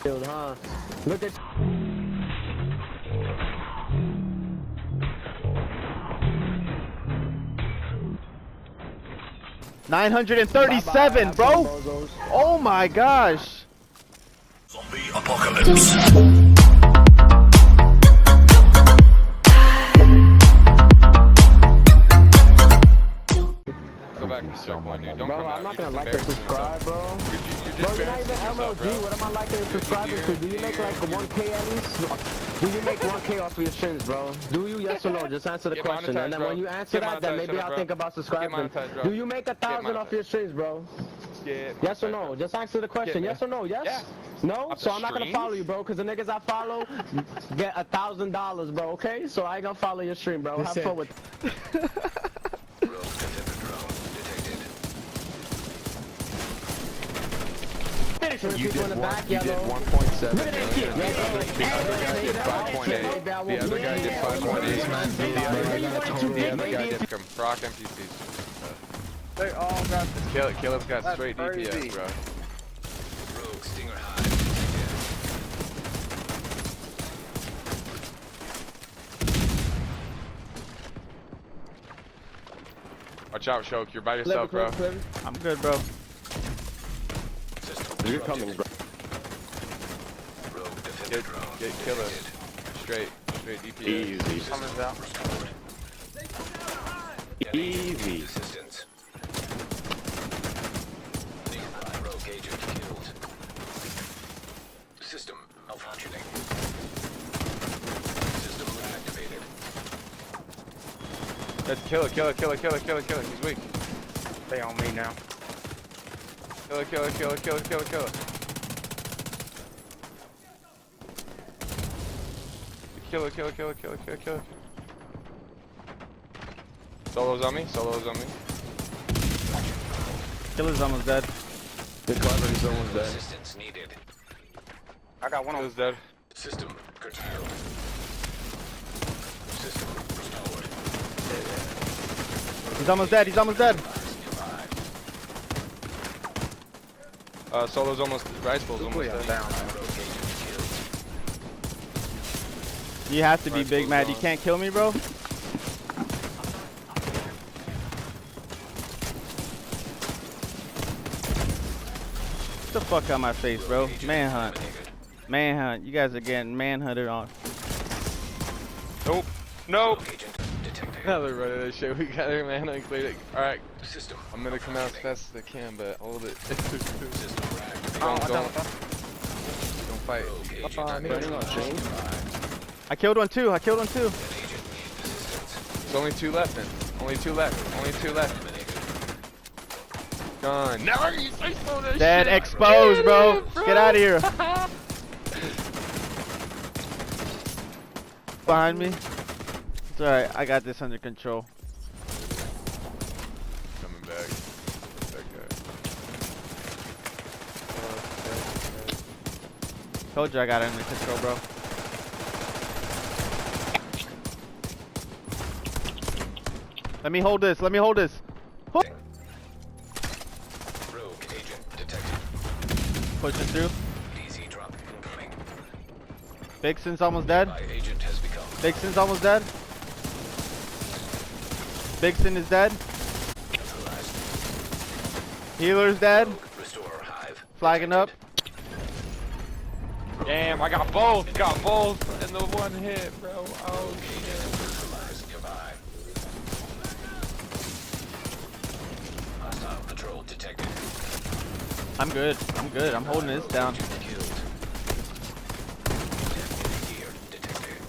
Dude, huh? Look at. $937, bro. Oh my gosh. Zombie apocalypse. Go back and start one, dude. Don't Bro, come out. I'm not gonna like and subscribe, bro. Bro, you're not even MLG. What am I liking and subscribing to? Do you make like 1K at least? Do you make 1K off of your streams, bro? Do you? Yes or no? Just answer the question. And then when you answer that, then maybe I'll think about subscribing. Do you make 1,000 off your streams, bro? Yes or no? Just answer the question. Yes or no? Yes? No? So I'm not gonna follow you, bro, because the niggas I follow get $1,000, bro, okay? So I ain't gonna follow your stream, bro. Have fun with it. You did 1.7 million. The other guy did 5.8. The other guy did 5.8. The other guy did from proc NPCs. They all got Caleb's got straight DPS, bro. Rogue Stinger High. Watch out, Shoke. You're by yourself, bro. I'm good, bro. You're coming, bro. Get killer. Straight DPS. Easy. Coming out. Easy. Assistance. Nearby rogue agent killed. System malfunctioning. System activated. Let's kill it. He's weak. They on me now. Kill it. Kill it. Solo's on me. Killer's almost dead. The clever is almost dead. Assistance needed. I got one on. Killer's dead. System curtailed. System restored. He's almost dead. Solo's almost. Rice Bowl's almost dead. Down. You have to be Rice big Bowl's mad. gone. You can't kill me, bro. Get the fuck out my face, bro. Manhunt. You guys are getting manhunted on. Nope. Agent detected. Another run of that shit. We got it, man. I cleared it. Alright. System. I'm gonna come out as fast as I can, but hold it. System reactivated. Don't fight. Rogue agent Chain. I killed one too. Agent needs assistance. There's only two left then. Only two left. Gone. Never you say so that Dead, shit. exposed, bro. Get out of here. Behind me. It's alright. I got this under control. Coming back. That guy. Told you I got it under control, bro. Let me hold this. Rogue agent detected. Pushing through. DZ drop incoming. Vixen's almost dead. My agent has become. Vixen's almost dead. Vixen is dead. Neutralized. Healer's dead. Rogue restore hive. Flagging up. Damn, I got both in the one hit, bro. Oh shit. Neutralized nearby. Hostile patrol detected. I'm good. I'm holding this down. Agent killed. Gear detected.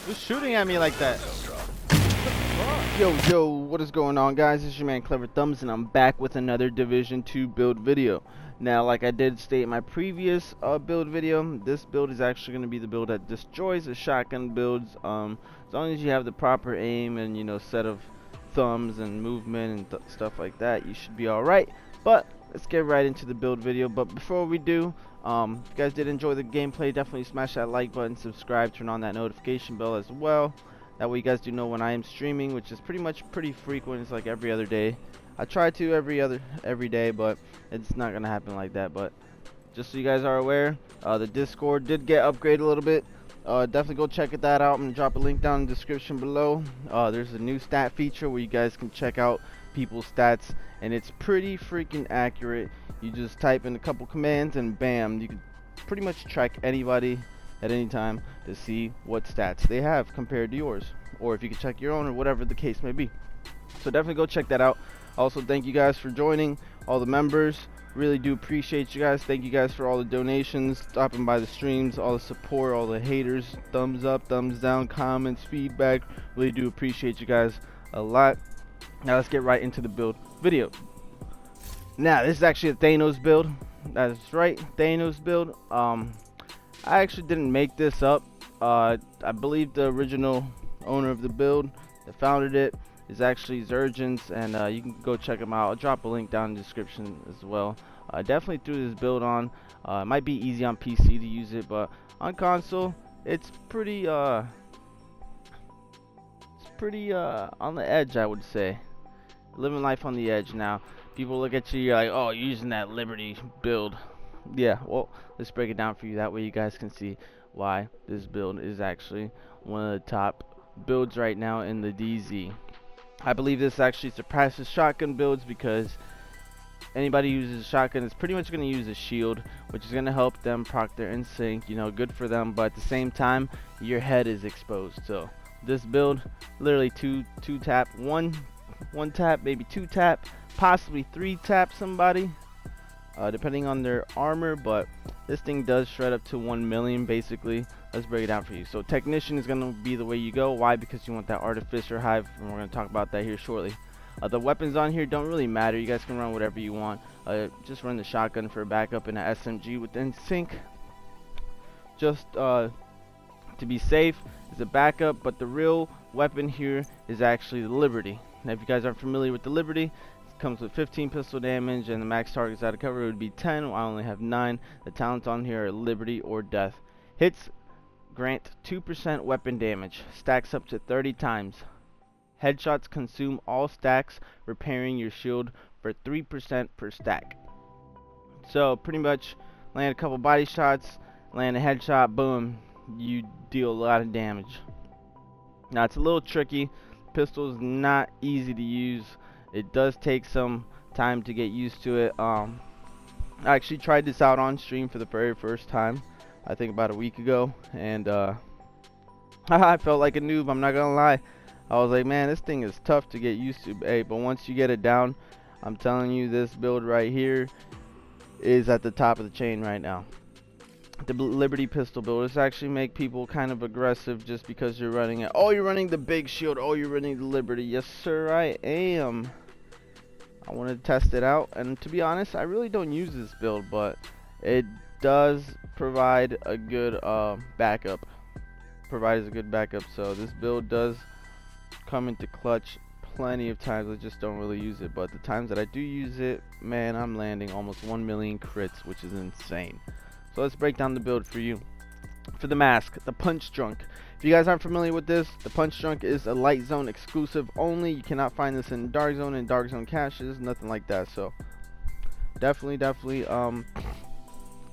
Who's shooting at me like that? Drop. Yo, what is going on, guys? It's your man KleverThumbs, and I'm back with another Division 2 build video. Now, like I did state in my previous build video, this build is actually going to be the build that destroys the shotgun builds. As long as you have the proper aim and, you know, set of thumbs and movement and stuff like that, you should be alright. But let's get right into the build video. But before we do, if you guys did enjoy the gameplay, definitely smash that like button, subscribe, turn on that notification bell as well. That way you guys do know when I am streaming, which is pretty frequent. It's like every other day. I try to every day, but it's not gonna happen like that. But just so you guys are aware, the Discord did get upgraded a little bit. Definitely go check that out. I'm gonna drop a link down in the description below. There's a new stat feature where you guys can check out people's stats, and it's pretty freaking accurate. You just type in a couple commands and bam, you can pretty much track anybody at any time to see what stats they have compared to yours, or if you can check your own, or whatever the case may be. So definitely go check that out. Also, thank you guys for joining, all the members. Really do appreciate you guys. Thank you guys for all the donations, stopping by the streams, all the support, all the haters, thumbs up, thumbs down, comments, feedback. Really do appreciate you guys a lot. Now let's get right into the build video. Now this is actually a Thanos build. That's right, Thanos build. I actually didn't make this up. I believe the original owner of the build that founded it is actually Zurgens, and you can go check him out. I'll drop a link down in the description as well. Definitely threw this build on. It might be easy on PC to use it, but on console it's pretty on the edge, I would say. Living life on the edge. Now people look at you, you're like, oh, you're using that Liberty build. Yeah, well, let's break it down for you, that way you guys can see why this build is actually one of the top builds right now in the DZ. I believe this actually surpasses shotgun builds, because anybody who uses a shotgun is pretty much going to use a shield, which is going to help them proc their insync, you know, good for them, but at the same time your head is exposed. So this build, literally two tap, one tap, maybe 2 tap, possibly 3 tap somebody, depending on their armor, but this thing does shred up to 1 million basically. Let's break it down for you. So Technician is going to be the way you go. Why? Because you want that Artificer Hive, and we're going to talk about that here shortly. The weapons on here don't really matter. You guys can run whatever you want. Just run the shotgun for a backup and an SMG with insync, just to be safe as a backup. But the real weapon here is actually the Liberty. Now if you guys aren't familiar with the Liberty, it comes with 15 pistol damage, and the max targets out of cover would be 10. I only have 9. The talents on here are Liberty or Death. Hits grant 2% weapon damage, stacks up to 30 times. Headshots consume all stacks, repairing your shield for 3% per stack. So pretty much land a couple body shots, land a headshot, boom, you deal a lot of damage. Now it's a little tricky. Pistol is not easy to use. It does take some time to get used to it. I actually tried this out on stream for the very first time, I think about a week ago, and I felt like a noob, I'm not gonna lie. I was like, man, this thing is tough to get used to. Hey, but once you get it down, I'm telling you, this build right here is at the top of the chain right now. The Liberty pistol build. This actually make people kind of aggressive just because you're running it. Oh, you're running the big shield. Oh, you're running the Liberty. Yes, sir, I am. I wanted to test it out, and to be honest, I really don't use this build, but it does provide a good backup. Provides a good backup. So this build does come into clutch plenty of times. I just don't really use it, but the times that I do use it, man, I'm landing almost 1 million crits, which is insane. So let's break down the build for you. For the mask, the Punch Drunk. If you guys aren't familiar with this, the Punch Drunk is a Light Zone exclusive only. You cannot find this in Darkzone and Darkzone caches, nothing like that. So definitely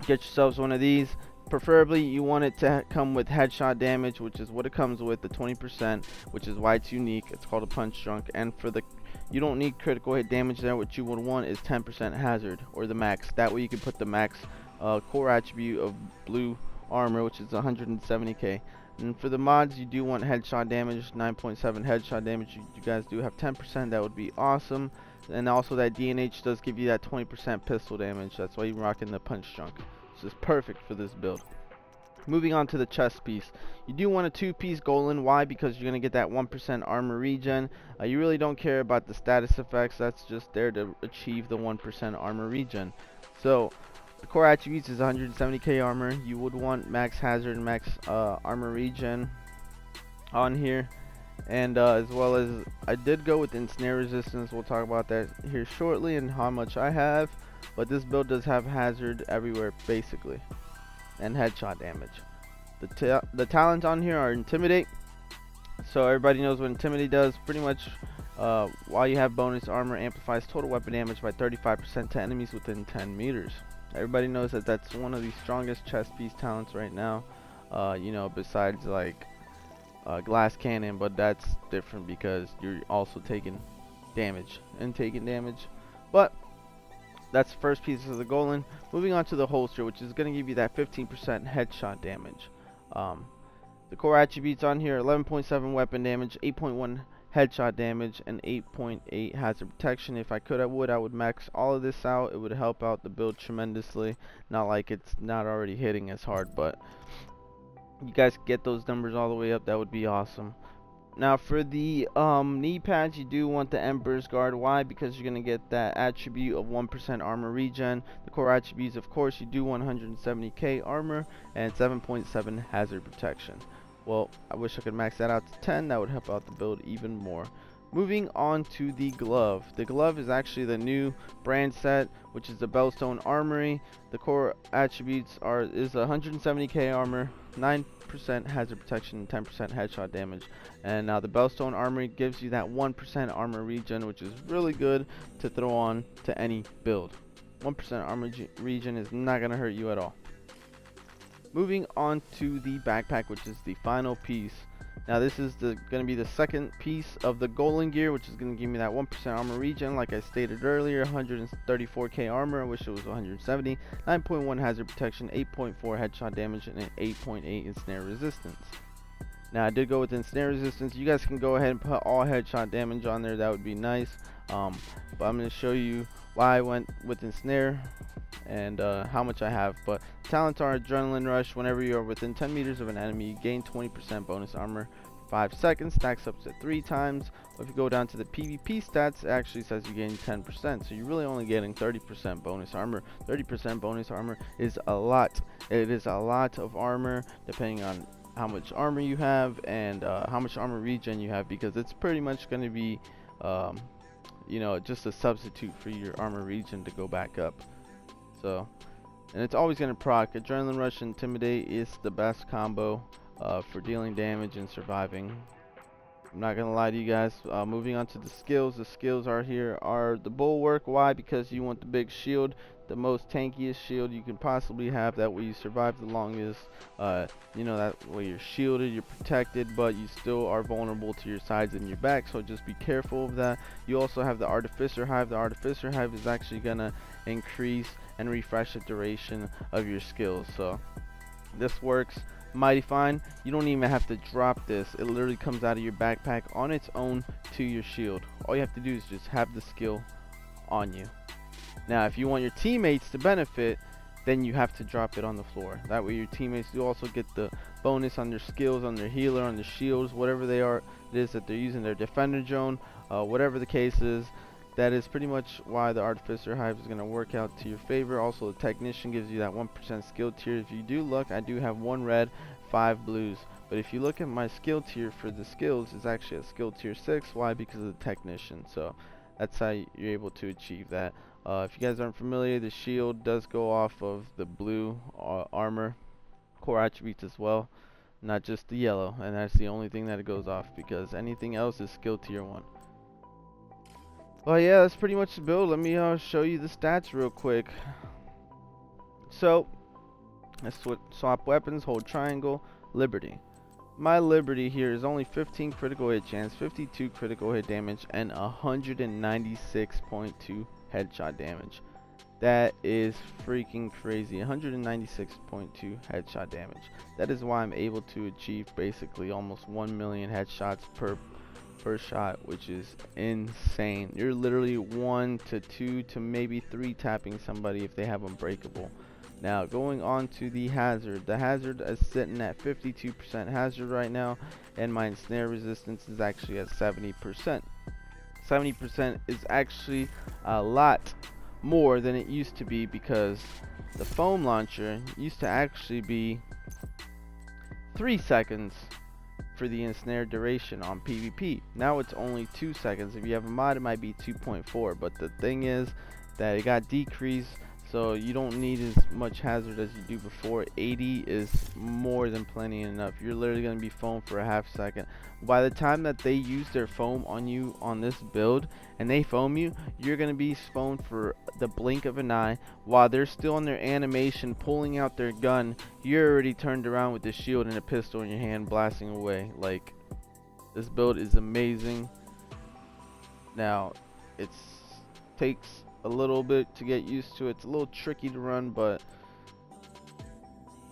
get yourselves one of these. Preferably you want it to come with headshot damage, which is what it comes with, the 20%, which is why it's unique. It's called a Punch Drunk. And for the, you don't need critical hit damage there. What you would want is 10% hazard, or the max. That way you can put the max core attribute of blue armor, which is 170k. And for the mods, you do want headshot damage, 9.7 headshot damage. You guys do have 10%, that would be awesome. And also that DNH does give you that 20% pistol damage. That's why you're rocking the Punch Drunk. This is perfect for this build. Moving on to the chest piece, you do want a 2-piece Golan. Why? Because you're going to get that 1% armor regen. You really don't care about the status effects. That's just there to achieve the 1% armor regen. So the core attributes is 170k armor. You would want max hazard and max armor regen on here, and as well as I did go with ensnare resistance. We'll talk about that here shortly and how much I have. But this build does have hazard everywhere basically, and headshot damage. The talents on here are Intimidate. So everybody knows what Intimidate does. Pretty much while you have bonus armor, amplifies total weapon damage by 35% to enemies within 10 meters. Everybody knows that that's one of the strongest chest piece talents right now. You know, besides like glass cannon, but that's different because you're also taking damage and taking damage. But that's the first piece of the golem. Moving on to the holster, which is going to give you that 15% headshot damage. The core attributes on here: 11.7 weapon damage, 8.1 headshot damage, and 8.8 hazard protection. If I could, I would max all of this out. It would help out the build tremendously. Not like it's not already hitting as hard, but you guys get those numbers all the way up, that would be awesome. Now for the knee pads, you do want the Ember's Guard. Why? Because you're going to get that attribute of 1% armor regen. The core attributes, of course, you do 170k armor and 7.7 hazard protection. Well, I wish I could max that out to 10. That would help out the build even more. Moving on to the glove. The glove is actually the new brand set, which is the Bellstone Armory. The core attributes is 170k armor, 9% hazard protection, 10% headshot damage. And now the Bellstone Armory gives you that 1% armor regen, which is really good to throw on to any build. 1% armor regen is not going to hurt you at all. Moving on to the backpack, which is the final piece. Now this is going to be the second piece of the golden gear, which is going to give me that 1% armor regen, like I stated earlier. 134k armor, I wish it was 170. 9.1 hazard protection, 8.4 headshot damage, and an 8.8 ensnare resistance. Now I did go with ensnare resistance. You guys can go ahead and put all headshot damage on there, that would be nice. But I'm going to show you why I went with ensnare and how much I have. But talents are adrenaline rush. Whenever you are within 10 meters of an enemy, you gain 20% bonus armor for 5 seconds, stacks up to 3 times. If you go down to the PvP stats, it actually says you gain 10%, so you're really only getting 30% bonus armor. 30% bonus armor is a lot. It is a lot of armor, depending on how much armor you have and how much armor regen you have, because it's pretty much going to be you know, just a substitute for your armor regen to go back up. So, and it's always going to proc. Adrenaline rush and intimidate is the best combo for dealing damage and surviving. I'm not gonna lie to you guys. Moving on to the skills. The skills are the bulwark. Why? Because you want the big shield, the most tankiest shield you can possibly have. That way you survive the longest. You know, that way you're shielded, you're protected, but you still are vulnerable to your sides and your back. So just be careful of that. You also have the Artificer Hive. The Artificer Hive is actually gonna increase and refresh the duration of your skills. So this works mighty fine. You don't even have to drop this. It literally comes out of your backpack on its own to your shield. All you have to do is just have the skill on you. Now if you want your teammates to benefit, then you have to drop it on the floor. That way your teammates do also get the bonus on their skills, on their healer, on their shields, whatever it is that they're using, their defender drone, whatever the case is. That is pretty much why the Artificer Hive is going to work out to your favor. Also, the Technician gives you that 1% skill tier. If you do look, I do have 1 red, 5 blues. But if you look at my skill tier for the skills, it's actually a skill tier 6. Why? Because of the Technician. So that's how you're able to achieve that. If you guys aren't familiar, the shield does go off of the blue armor core attributes as well, not just the yellow. And that's the only thing that it goes off, because anything else is skill tier 1. Well, yeah, that's pretty much the build. Let me show you the stats real quick. So, let's swap weapons, hold triangle, Liberty. My Liberty here is only 15 critical hit chance, 52 critical hit damage, and 196.2 headshot damage. That is freaking crazy. 196.2 headshot damage. That is why I'm able to achieve basically almost 1 million headshots per shot, which is insane. You're literally 1 to 2 to maybe 3 tapping somebody if they have Unbreakable. Now going on to the hazard. The hazard is sitting at 52% hazard right now, and my ensnare resistance is actually at 70%. 70% is actually a lot more than it used to be, because the foam launcher used to actually be 3 seconds for the ensnare duration on PvP. Now it's only 2 seconds. If you have a mod, it might be 2.4, but the thing is that it got decreased So you don't need as much hazard as you do before. 80 is more than plenty enough. You're literally going to be foamed for a half second. By the time that they use their foam on you on this build and they foam you, you're going to be foamed for the blink of an eye. While they're still in their animation pulling out their gun, you're already turned around with the shield and a pistol in your hand blasting away. Like, this build is amazing. Now, it takes a little bit to get used to. It's a little tricky to run, but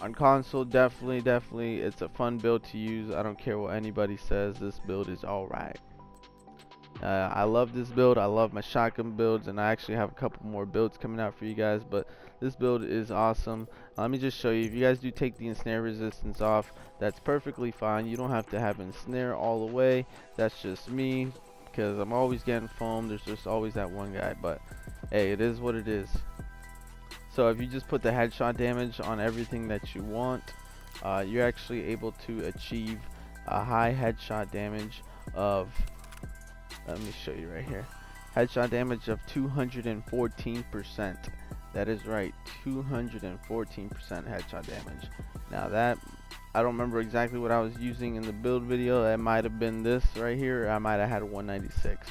on console, definitely it's a fun build to use. I don't care what anybody says, this build is alright. I love this build. I love my shotgun builds, and I actually have a couple more builds coming out for you guys, but this build is awesome. Let me just show you. If you guys do take the ensnare resistance off, that's perfectly fine. You don't have to have ensnare all the way. That's just me, because I'm always getting foamed. There's just always that one guy, but hey, it is what it is. So if you just put the headshot damage on everything that you want, you're actually able to achieve a high headshot damage of, let me show you right here, headshot damage of 214%. That is right, 214% headshot damage. Now that, I don't remember exactly what I was using in the build video. It might have been this right here. I might have had a 196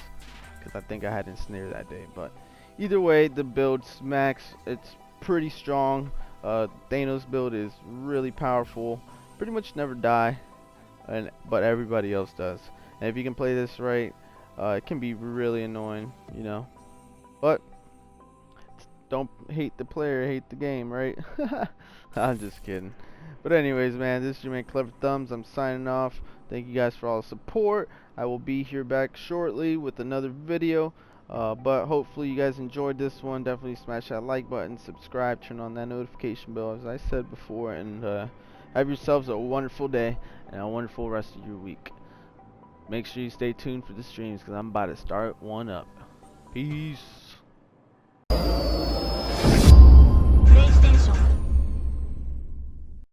because I think I had ensnare that day. But either way, the build smacks. It's pretty strong. Thanos build is really powerful. Pretty much never die, but everybody else does. And if you can play this right, it can be really annoying, you know. But don't hate the player, hate the game, right? I'm just kidding. But anyways, man, this is your man KleverThumbs. I'm signing off. Thank you guys for all the support. I will be here back shortly with another video. But hopefully you guys enjoyed this one. Definitely smash that like button, subscribe, turn on that notification bell, as I said before, and have yourselves a wonderful day and a wonderful rest of your week. Make sure you stay tuned for the streams, because I'm about to start one up. Peace.